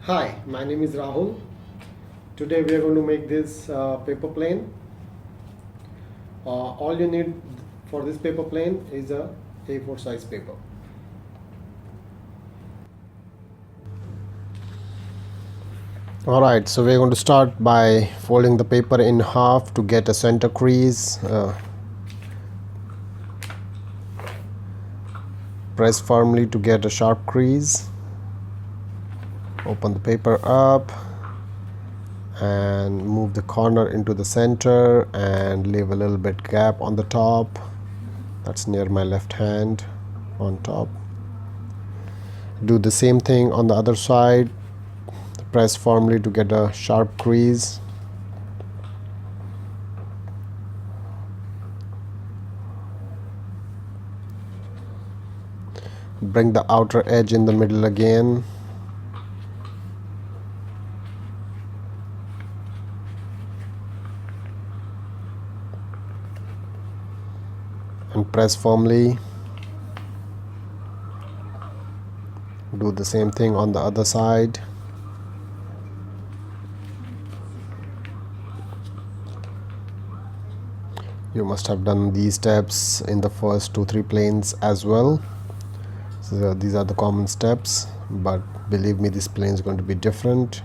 Hi, my name is Rahul. Today we are going to make this paper plane. All you need for this paper plane is a A4 size paper. Alright, so we're going to start by folding the paper in half to get a center crease. Press firmly to get a sharp crease. Open the paper up and move the corner into the center and leave a little bit gap on the top. That's near my left hand on top. Do the same thing on the other side. Press firmly to get a sharp crease. Bring the outer edge in the middle again. And press firmly. Do the same thing on the other side. You must have done these steps in the first 2-3 planes as well. So these are the common steps, but believe me, this plane is going to be different.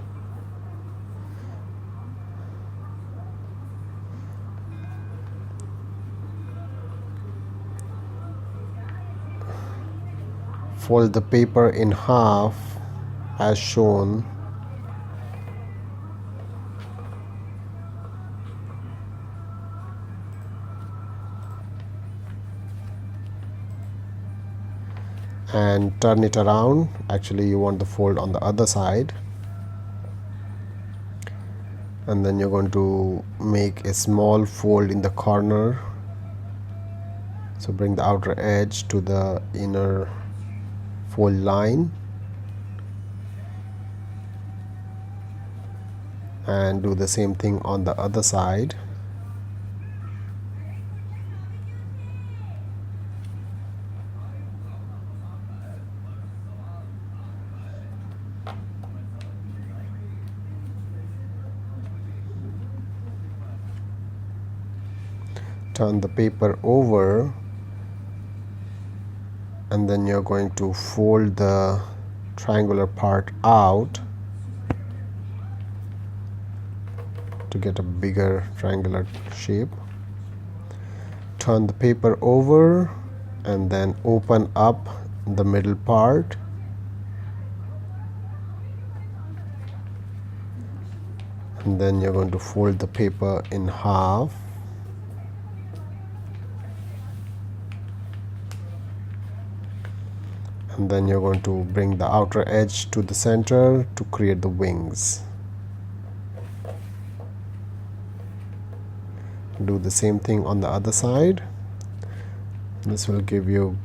Fold the paper in half as shown. And turn it around. Actually, you want the fold on the other side. And then you're going to make a small fold in the corner. So bring the outer edge to the inner fold line and do the same thing on the other side. Turn the paper over and then you're going to fold the triangular part out to get a bigger triangular shape. Turn the paper over and then open up the middle part. And then you're going to fold the paper in half. And then you're going to bring the outer edge to the center to create the wings. Do the same thing on the other side. This will give you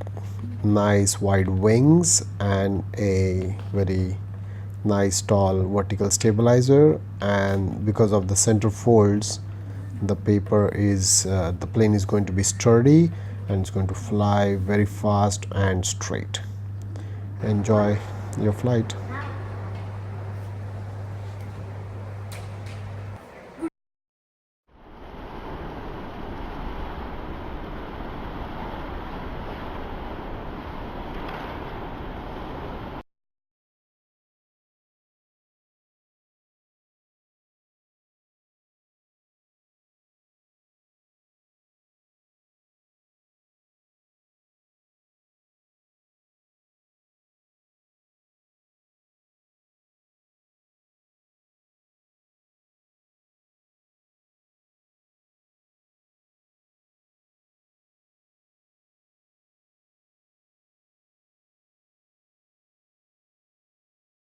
nice wide wings and a very nice tall vertical stabilizer. And because of the center folds, the plane is going to be sturdy and it's going to fly very fast and straight. Enjoy your flight.